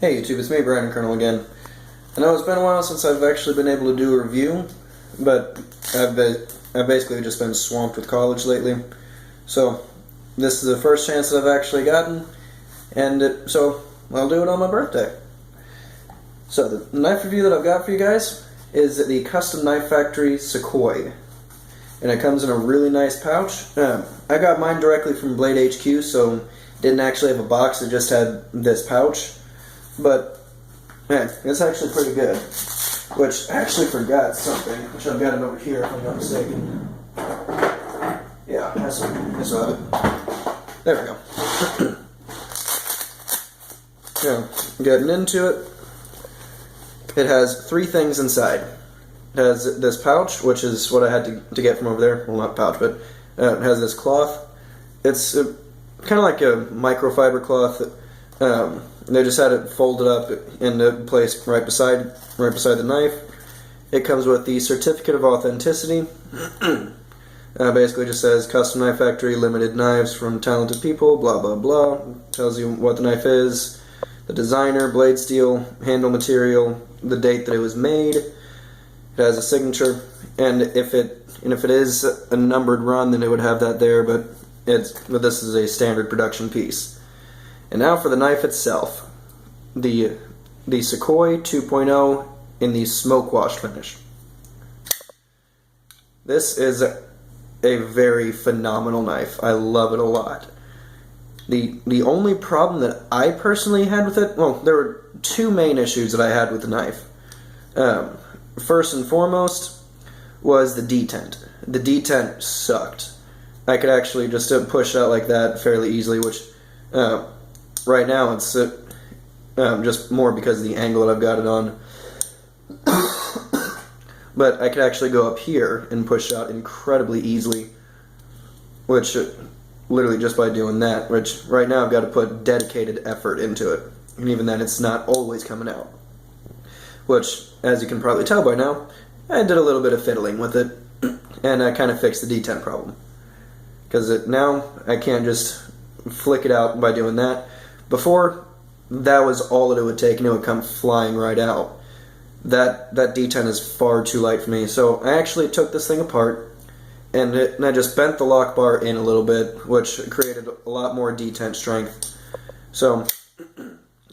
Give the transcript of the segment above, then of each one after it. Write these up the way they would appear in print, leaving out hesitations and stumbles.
Hey YouTube, it's me, Brandon Colonel again. I know it's been a while since I've actually been able to do a review, but I've basically just been swamped with college lately. So, this is the first chance that I've actually gotten, and so I'll do it on my birthday. So, the knife review that I've got for you guys is the Custom Knife Factory Sukhoi. And it comes in a really nice pouch. I got mine directly from Blade HQ, so didn't actually have a box, it just had this pouch. But, man, it's actually pretty good. Which, I actually forgot something, which I've got it over here if I'm not mistaken. Yeah, I still have it. There we go. Yeah, getting into it. It has three things inside. It has this pouch, which is what I had to get from over there. Well, not pouch, but it has this cloth. It's kind of like a microfiber cloth. They just had it folded up into place right beside the knife. It comes with the certificate of authenticity. Basically just says Custom Knife Factory, limited knives from talented people, blah blah blah. Tells you what the knife is, the designer, blade steel, handle material, the date that it was made. It has a signature, and if it is a numbered run, then it would have that there. But this is a standard production piece. And now for the knife itself, the Sukhoi 2.0 in the smoke washed finish. This is a very phenomenal knife. I love it a lot. The only problem that I personally had with it, well, there were two main issues that I had with the knife. First and foremost was the detent. The detent sucked. I could actually just push it out like that fairly easily, which right now it's just more because of the angle that I've got it on. But I could actually go up here and push it out incredibly easily, which literally just by doing that, which right now I've got to put dedicated effort into it. And even then it's not always coming out. Which, as you can probably tell by now, I did a little bit of fiddling with it, and I kind of fixed the detent problem. Because now I can't just flick it out by doing that. Before, that was all that it would take, and it would come flying right out. That detent is far too light for me, so I actually took this thing apart, and I just bent the lock bar in a little bit, which created a lot more detent strength. So,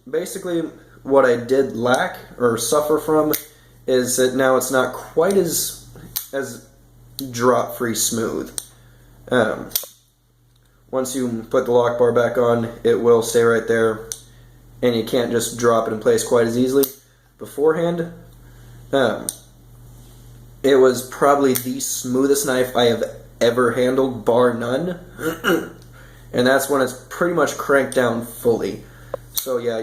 basically, what I did lack, or suffer from, is that now it's not quite as drop-free smooth. Once you put the lock bar back on, it will stay right there, and you can't just drop it in place quite as easily. Beforehand, it was probably the smoothest knife I have ever handled, bar none. And that's when it's pretty much cranked down fully. So yeah,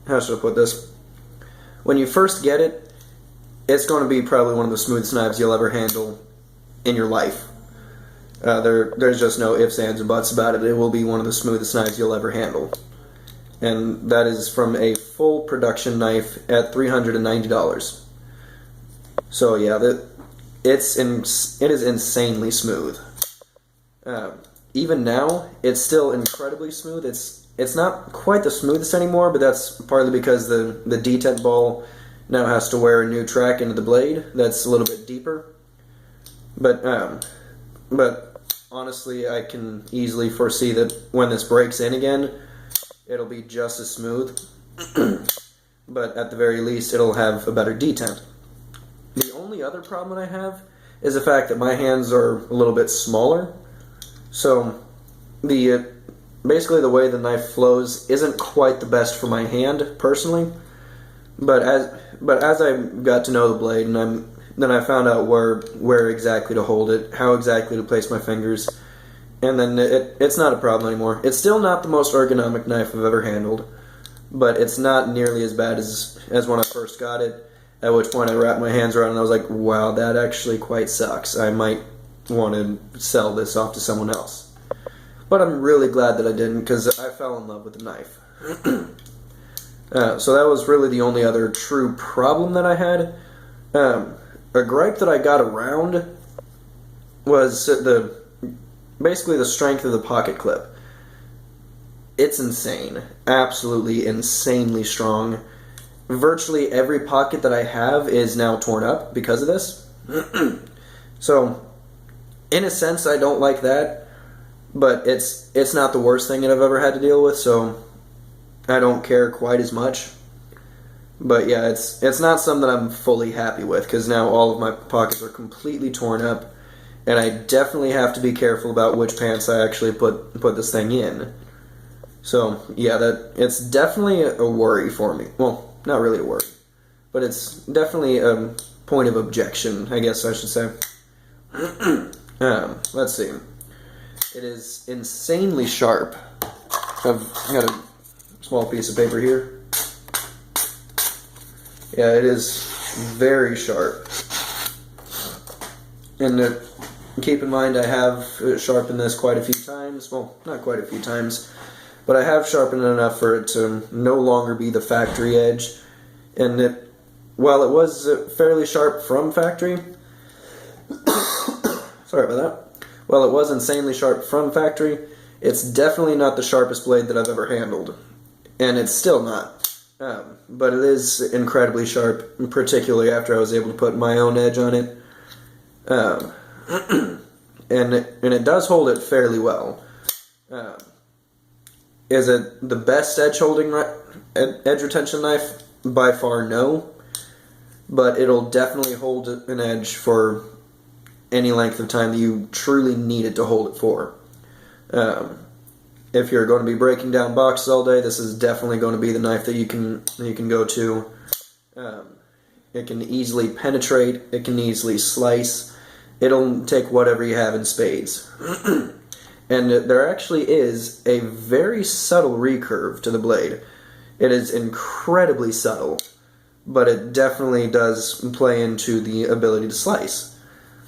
how should I put this? When you first get it, it's going to be probably one of the smoothest knives you'll ever handle in your life. There's just no ifs, ands, and buts about it. It will be one of the smoothest knives you'll ever handle. And that is from a full production knife at $390. So yeah, it is insanely smooth. Even now, it's still incredibly smooth. It's not quite the smoothest anymore, but that's partly because the detent ball now has to wear a new track into the blade that's a little bit deeper. But honestly, I can easily foresee that when this breaks in again, it'll be just as smooth. But at the very least, it'll have a better detent. The only other problem I have is the fact that my hands are a little bit smaller. So basically the way the knife flows isn't quite the best for my hand, personally. But as I got to know the blade, and then I found out where exactly to hold it, how exactly to place my fingers, and then it's not a problem anymore. It's still not the most ergonomic knife I've ever handled, but it's not nearly as bad as when I first got it, at which point I wrapped my hands around it and I was like, wow, that actually quite sucks. I might want to sell this off to someone else. But I'm really glad that I didn't, because I fell in love with the knife. So that was really the only other true problem that I had. A gripe that I got around was basically the strength of the pocket clip. it's insane. Absolutely insanely strong. Virtually every pocket that I have is now torn up because of this. So, in a sense, I don't like that, but it's not the worst thing that I've ever had to deal with, so I don't care quite as much. But yeah, it's not something that I'm fully happy with, because now all of my pockets are completely torn up, and I definitely have to be careful about which pants I actually put this thing in. So yeah, it's definitely a worry for me. Well, not really a worry, but it's definitely a point of objection, I guess I should say. Let's see. It is insanely sharp. I've got a small piece of paper here. Yeah, it is very sharp. And keep in mind, I have sharpened this quite a few times. Well, not quite a few times, but I have sharpened it enough for it to no longer be the factory edge. And while it was fairly sharp from factory, sorry about that. While it was insanely sharp from factory, it's definitely not the sharpest blade that I've ever handled. And it's still not. But it is incredibly sharp, particularly after I was able to put my own edge on it. And it does hold it fairly well. Is it the best edge retention knife? By far, no. But it'll definitely hold an edge for any length of time that you truly need it to hold it for. If you're going to be breaking down boxes all day, this is definitely going to be the knife that you can go to. It can easily penetrate. It can easily slice. It'll take whatever you have in spades. And there actually is a very subtle recurve to the blade. It is incredibly subtle, but it definitely does play into the ability to slice.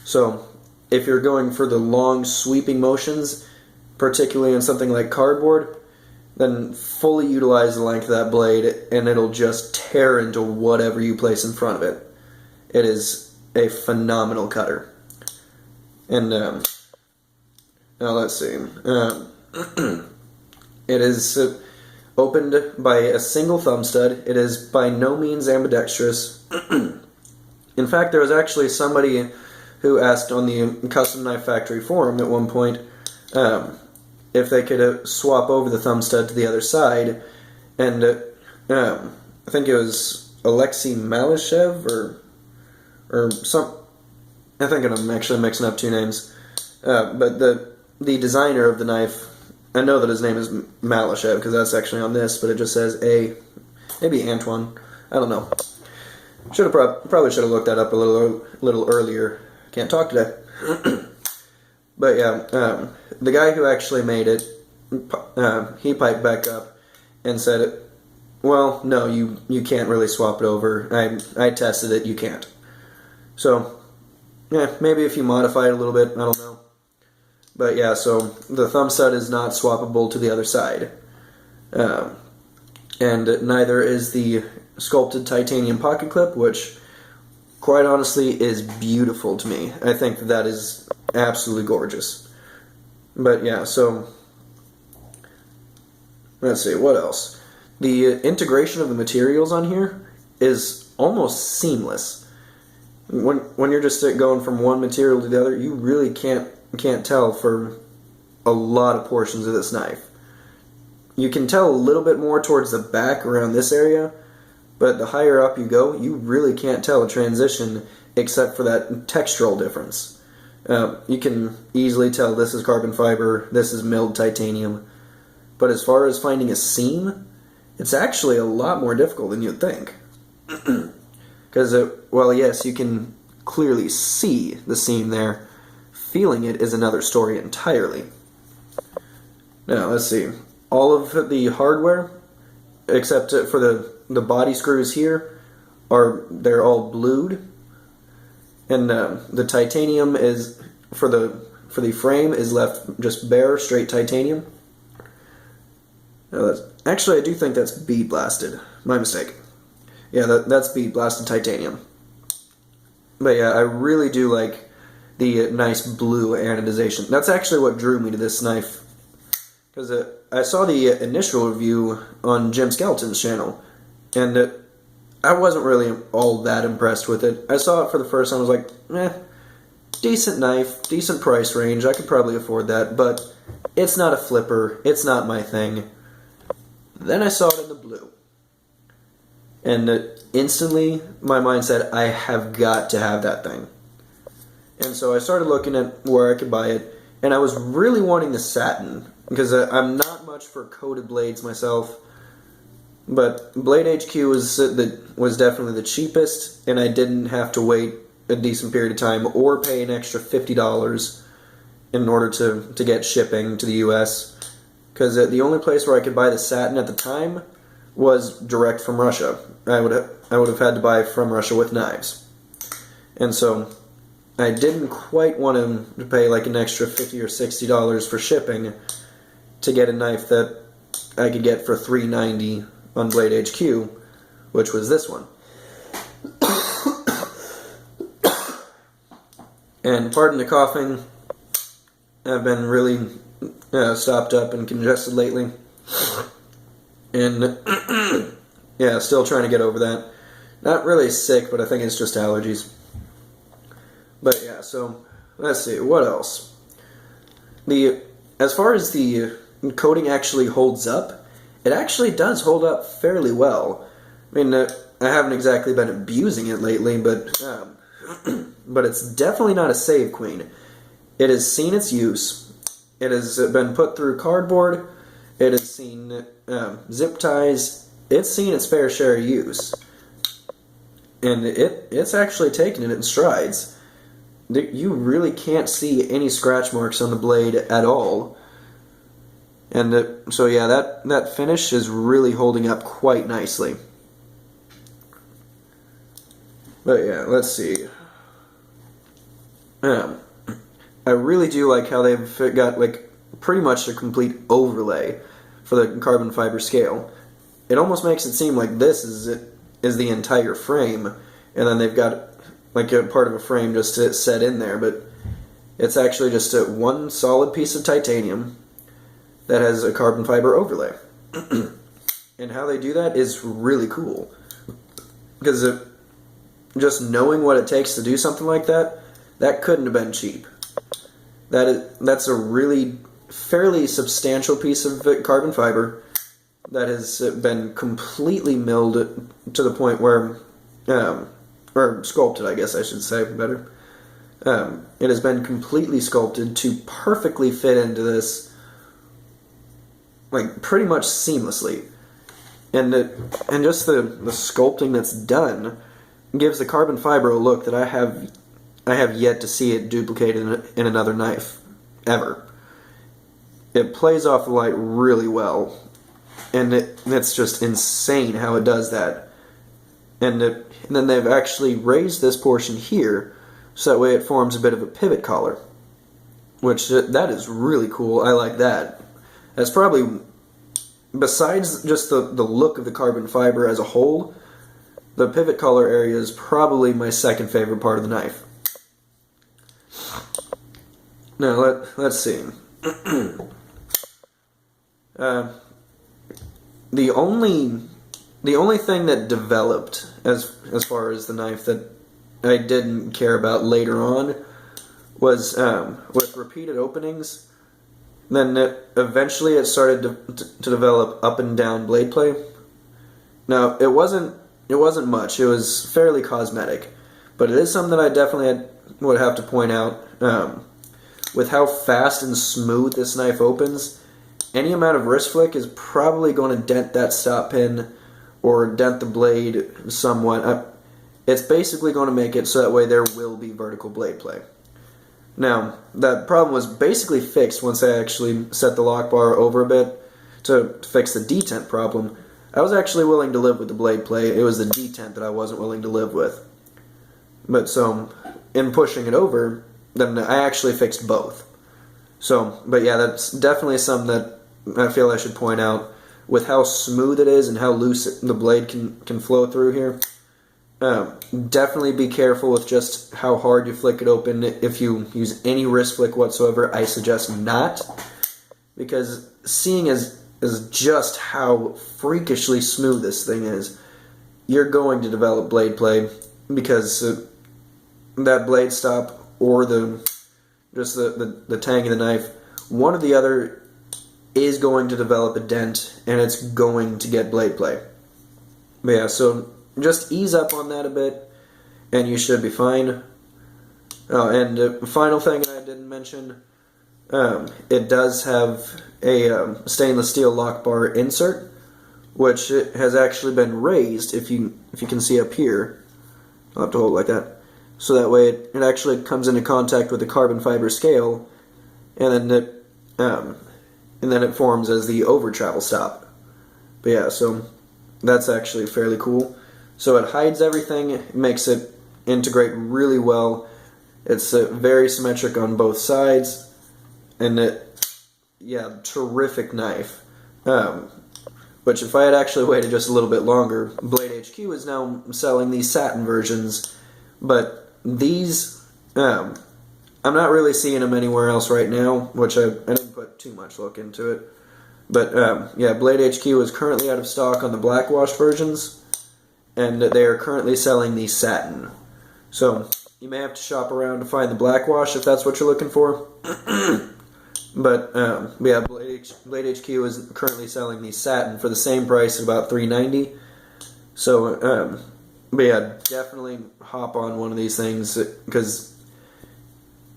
So if you're going for the long sweeping motions, particularly in something like cardboard, then fully utilize the length of that blade and it'll just tear into whatever you place in front of it. It is a phenomenal cutter. And now let's see. It is opened by a single thumb stud. It is by no means ambidextrous. In fact, there was actually somebody who asked on the Custom Knife Factory forum at one point if they could swap over the thumb stud to the other side, and I think it was Alexei Malyshev or some. I think I'm actually mixing up two names, but the designer of the knife, I know that his name is Malyshev because that's actually on this, but it just says maybe Antoine. I don't know. Probably should have looked that up a little earlier. Can't talk today. But yeah, the guy who actually made it, he piped back up and said, well, no, you can't really swap it over. I tested it, you can't. So, yeah, maybe if you modify it a little bit, I don't know. But yeah, so the thumb stud is not swappable to the other side. And neither is the sculpted titanium pocket clip, which, quite honestly, is beautiful to me. I think that is absolutely gorgeous. But yeah, so let's see, what else? The integration of the materials on here is almost seamless. When you're just going from one material to the other, you really can't tell for a lot of portions of this knife. You can tell a little bit more towards the back around this area, but the higher up you go, you really can't tell a transition except for that textural difference. You can easily tell this is carbon fiber, this is milled titanium, but as far as finding a seam, it's actually a lot more difficult than you'd think. Because, well, yes, you can clearly see the seam there. Feeling it is another story entirely. Now, let's see. All of the hardware, except for the body screws here, they're all blued. And the titanium is, for the frame, is left just bare, straight titanium. Now actually, I do think that's bead blasted. My mistake. Yeah, that's bead blasted titanium. But yeah, I really do like the nice blue anodization. That's actually what drew me to this knife. because I saw the initial review on Jim Skeleton's channel, and I wasn't really all that impressed with it. I saw it for the first time, I was like, decent knife, decent price range, I could probably afford that, but it's not a flipper, it's not my thing. Then I saw it in the blue, and instantly my mind said, I have got to have that thing. And so I started looking at where I could buy it, and I was really wanting the satin, because I'm not much for coated blades myself, but Blade HQ was definitely the cheapest, and I didn't have to wait a decent period of time or pay an extra $50 in order to get shipping to the US, because the only place where I could buy the satin at the time was direct from Russia. I would have had to buy from Russia with knives. And so I didn't quite want to pay like an extra $50 or $60 for shipping to get a knife that I could get for $3.90 on Blade HQ, which was this one. And pardon the coughing, I've been really stopped up and congested lately. And yeah, still trying to get over that. Not really sick, but I think it's just allergies. But yeah, so let's see, what else? As far as the coating actually holds up, it actually does hold up fairly well. I mean, I haven't exactly been abusing it lately, but but it's definitely not a save queen. It has seen its use. It has been put through cardboard. It has seen zip ties. It's seen its fair share of use. And it's actually taken it in strides. You really can't see any scratch marks on the blade at all. And so yeah, that finish is really holding up quite nicely. But yeah, let's see. I really do like how they've got like pretty much a complete overlay for the carbon fiber scale. It almost makes it seem like this is the entire frame, and then they've got like a part of a frame just to set in there, but it's actually just one solid piece of titanium that has a carbon fiber overlay. And how they do that is really cool, because just knowing what it takes to do something like that couldn't have been cheap. That's a really fairly substantial piece of carbon fiber that has been completely milled to the point where, or sculpted, I guess I should say better. It has been completely sculpted to perfectly fit into this, like pretty much seamlessly, and just the sculpting that's done gives the carbon fiber a look that I have yet to see it duplicated in another knife ever. It plays off the light really well, and it's just insane how it does that. And then they've actually raised this portion here, so that way it forms a bit of a pivot collar, which that is really cool. I like that. That's probably, besides just the look of the carbon fiber as a whole, the pivot collar area is probably my second favorite part of the knife. Now let's see. The only thing that developed as far as the knife that I didn't care about later on was with repeated openings. Then eventually it started to develop up and down blade play. Now it wasn't much. It was fairly cosmetic, but it is something that I definitely would have to point out. With how fast and smooth this knife opens, any amount of wrist flick is probably going to dent that stop pin or dent the blade somewhat. It's basically going to make it so that way there will be vertical blade play. Now, that problem was basically fixed once I actually set the lock bar over a bit to fix the detent problem. I was actually willing to live with the blade play. It was the detent that I wasn't willing to live with. But so, in pushing it over, then I actually fixed both. So, but yeah, that's definitely something that I feel I should point out. With how smooth it is and how loose the blade can flow through here, definitely be careful with just how hard you flick it open. If you use any wrist flick whatsoever, I suggest not, because seeing as just how freakishly smooth this thing is, you're going to develop blade play, because that blade stop or the tang of the knife, one or the other is going to develop a dent, and it's going to get blade play. But yeah, so just ease up on that a bit, and you should be fine. Oh, and final thing I didn't mention, it does have a stainless steel lock bar insert, which it has actually been raised, if you can see up here. I'll have to hold it like that. So that way it actually comes into contact with the carbon fiber scale, and then it forms as the over travel stop. But yeah, so that's actually fairly cool. So it hides everything, it makes it integrate really well. It's very symmetric on both sides, and terrific knife. Which if I had actually waited just a little bit longer, Blade HQ is now selling these satin versions, but these, I'm not really seeing them anywhere else right now, which I didn't put too much look into it. But yeah, Blade HQ is currently out of stock on the black wash versions, and they are currently selling the satin. So you may have to shop around to find the black wash if that's what you're looking for. But yeah, Blade HQ is currently selling the satin for the same price at about $3.90. So, but yeah, definitely hop on one of these things, because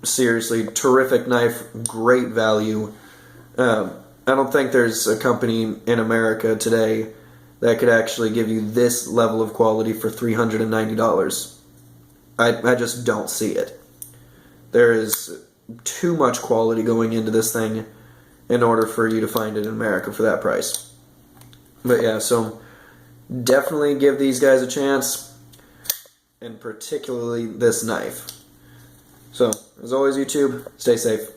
seriously, terrific knife, great value. I don't think there's a company in America today that could actually give you this level of quality for $390. I just don't see it. There is too much quality going into this thing in order for you to find it in America for that price. But yeah, so definitely give these guys a chance, and particularly this knife. So, as always, YouTube, stay safe.